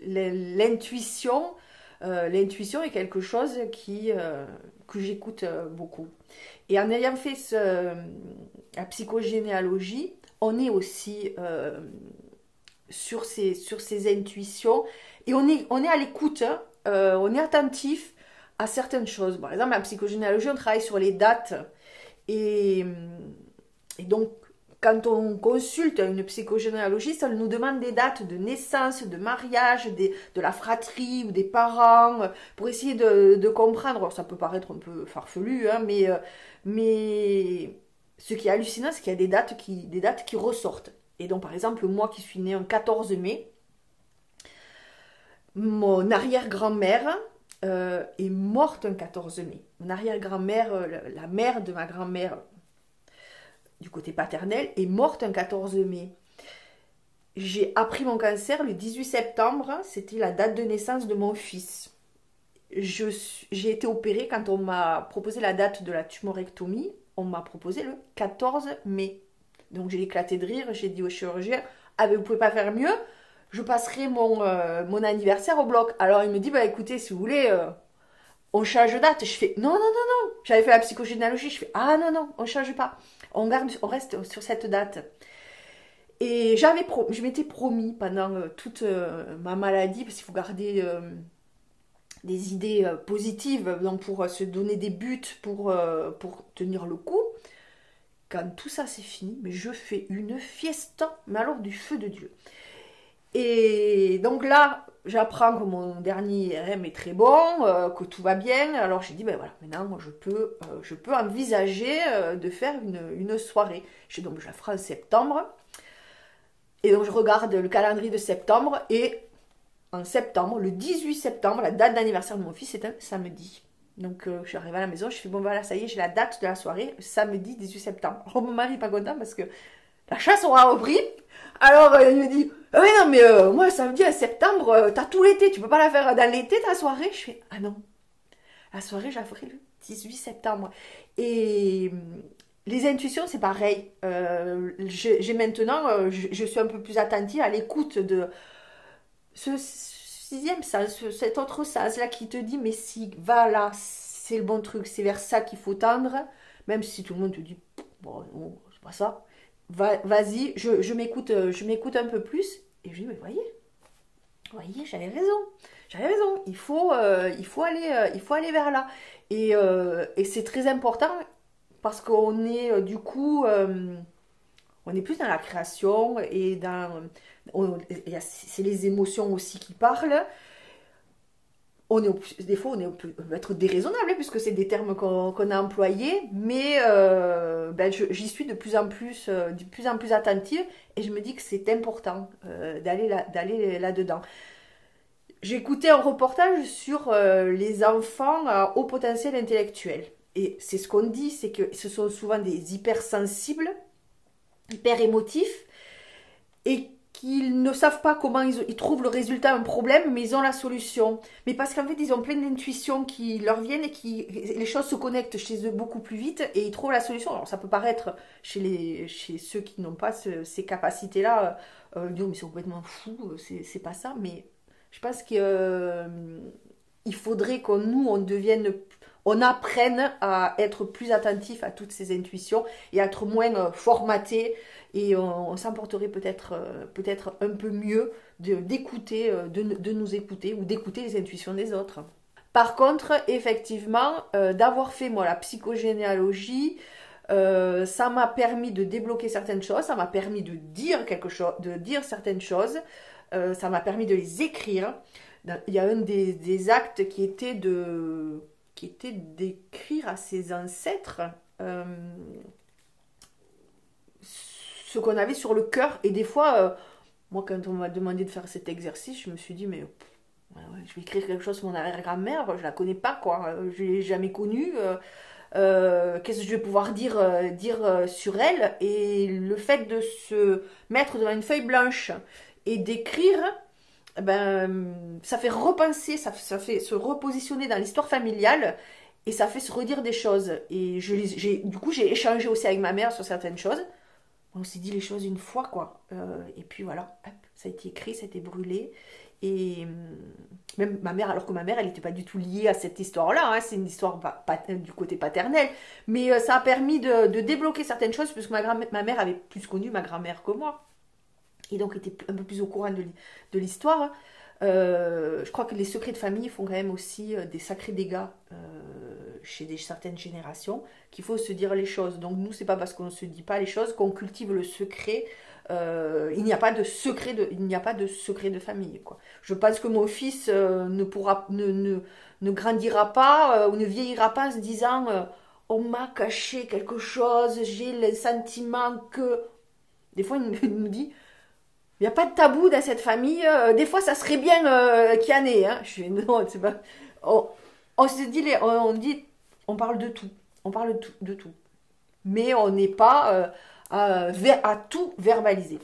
l'intuition, l'intuition est quelque chose que j'écoute beaucoup. Et en ayant fait la psychogénéalogie, on est aussi sur ces intuitions et on est à l'écoute, on est attentif à certaines choses. Par exemple, en psychogénéalogie, on travaille sur les dates et, et donc quand on consulte une psychogénéalogiste, elle nous demande des dates de naissance, de mariage, de la fratrie ou des parents, pour essayer de comprendre. Alors, ça peut paraître un peu farfelu, hein, mais ce qui est hallucinant, c'est qu'il y a des dates qui ressortent. Et donc, par exemple, moi qui suis née un 14 mai, mon arrière-grand-mère est morte un 14 mai. Mon arrière-grand-mère, la mère de ma grand-mère, du côté paternel, est morte un 14 mai. J'ai appris mon cancer le 18 septembre, c'était la date de naissance de mon fils. J'ai été opérée quand on m'a proposé la date de la tumorectomie, on m'a proposé le 14 mai. Donc j'ai éclaté de rire, j'ai dit au chirurgien, ah mais vous pouvez pas faire mieux, je passerai mon anniversaire au bloc. Alors il me dit, bah écoutez, si vous voulez, on change de date. Je fais, non, non, non, non. J'avais fait la psychogénéalogie, je fais, ah non, non, on change pas. On reste sur cette date. Et je m'étais promis pendant toute ma maladie, parce qu'il faut garder des idées positives, donc pour se donner des buts, pour tenir le coup. Quand tout ça c'est fini, mais je fais une fiesta, mais alors du feu de Dieu. Et donc là, j'apprends que mon dernier IRM est très bon, que tout va bien. Alors j'ai dit, ben voilà, maintenant je peux envisager de faire une soirée. Donc je la ferai en septembre. Et donc je regarde le calendrier de septembre. Et en septembre, le 18 septembre, la date d'anniversaire de mon fils, c'est un samedi. Donc je suis arrivée à la maison, je fais, bon voilà, ça y est, j'ai la date de la soirée, samedi 18 septembre. Alors mon mari n'est pas content parce que la chasse aura repris. Alors il me dit, ah oui non mais moi samedi à septembre, t'as tout l'été, tu peux pas la faire dans l'été ta soirée. Je fais, ah non, la soirée je la ferai le 18 septembre. Et les intuitions c'est pareil. J'ai maintenant, je suis un peu plus attentive à l'écoute de ce sixième sens, cet autre sens là qui te dit, mais si, va là, c'est le bon truc, c'est vers ça qu'il faut tendre. Même si tout le monde te dit, bon non, c'est pas ça. Vas-y, je m'écoute un peu plus. Et je dis, mais voyez, j'avais raison. Il faut aller vers là. Et c'est très important parce qu'on est du coup, on est plus dans la création et c'est les émotions aussi qui parlent. Des fois, on peut être déraisonnable, puisque c'est des termes qu'on a employés, mais j'y suis de plus en plus attentive, et je me dis que c'est important d'aller là-dedans. J'ai écouté un reportage sur les enfants à haut potentiel intellectuel, et c'est ce qu'on dit, c'est que ce sont souvent des hypersensibles, hyper émotifs, et qu'ils ne savent pas comment ils trouvent le résultat d'un problème, mais ils ont la solution. Mais parce qu'en fait, ils ont plein d'intuitions qui leur viennent et les choses se connectent chez eux beaucoup plus vite et ils trouvent la solution. Alors ça peut paraître chez ceux qui n'ont pas ces capacités-là, disons, mais c'est complètement fou, c'est pas ça. Mais je pense qu'il faudrait on apprenne à être plus attentif à toutes ces intuitions et à être moins formaté, et on s'emporterait peut-être un peu mieux d'écouter, de nous écouter ou d'écouter les intuitions des autres. Par contre, effectivement, d'avoir fait moi la psychogénéalogie, ça m'a permis de débloquer certaines choses, ça m'a permis de dire quelque chose, de dire certaines choses, ça m'a permis de les écrire. Il y a un des actes qui était d'écrire à ses ancêtres ce qu'on avait sur le cœur. Et des fois, moi quand on m'a demandé de faire cet exercice, je me suis dit, mais je vais écrire quelque chose sur mon arrière-grand-mère, je la connais pas quoi, je l'ai jamais connue, qu'est-ce que je vais pouvoir dire sur elle. Et le fait de se mettre devant une feuille blanche et d'écrire, ça fait repenser, ça fait se repositionner dans l'histoire familiale, et ça fait se redire des choses. Et du coup j'ai échangé aussi avec ma mère sur certaines choses. On s'est dit les choses une fois quoi, et puis voilà, hop, ça a été écrit, ça a été brûlé, Et même ma mère, alors que ma mère, elle n'était pas du tout liée à cette histoire-là, hein, c'est une histoire du côté paternel, mais ça a permis de débloquer certaines choses, puisque ma mère avait plus connu ma grand-mère que moi, et donc était un peu plus au courant de l'histoire. Je crois que les secrets de famille font quand même aussi des sacrés dégâts chez certaines générations, qu'il faut se dire les choses. Donc nous, c'est pas parce qu'on ne se dit pas les choses qu'on cultive le secret. Il n'y a pas de secret de famille, quoi. Je pense que mon fils ne grandira pas ou ne vieillira pas en se disant on m'a caché quelque chose, j'ai le sentiment que... Des fois, il nous dit il n'y a pas de tabou dans cette famille. Des fois, ça serait bien qu'il y en ait. Hein. Je fais, non, c'est pas. On se dit, on parle de tout. On parle de tout. Mais on n'est pas à tout verbaliser.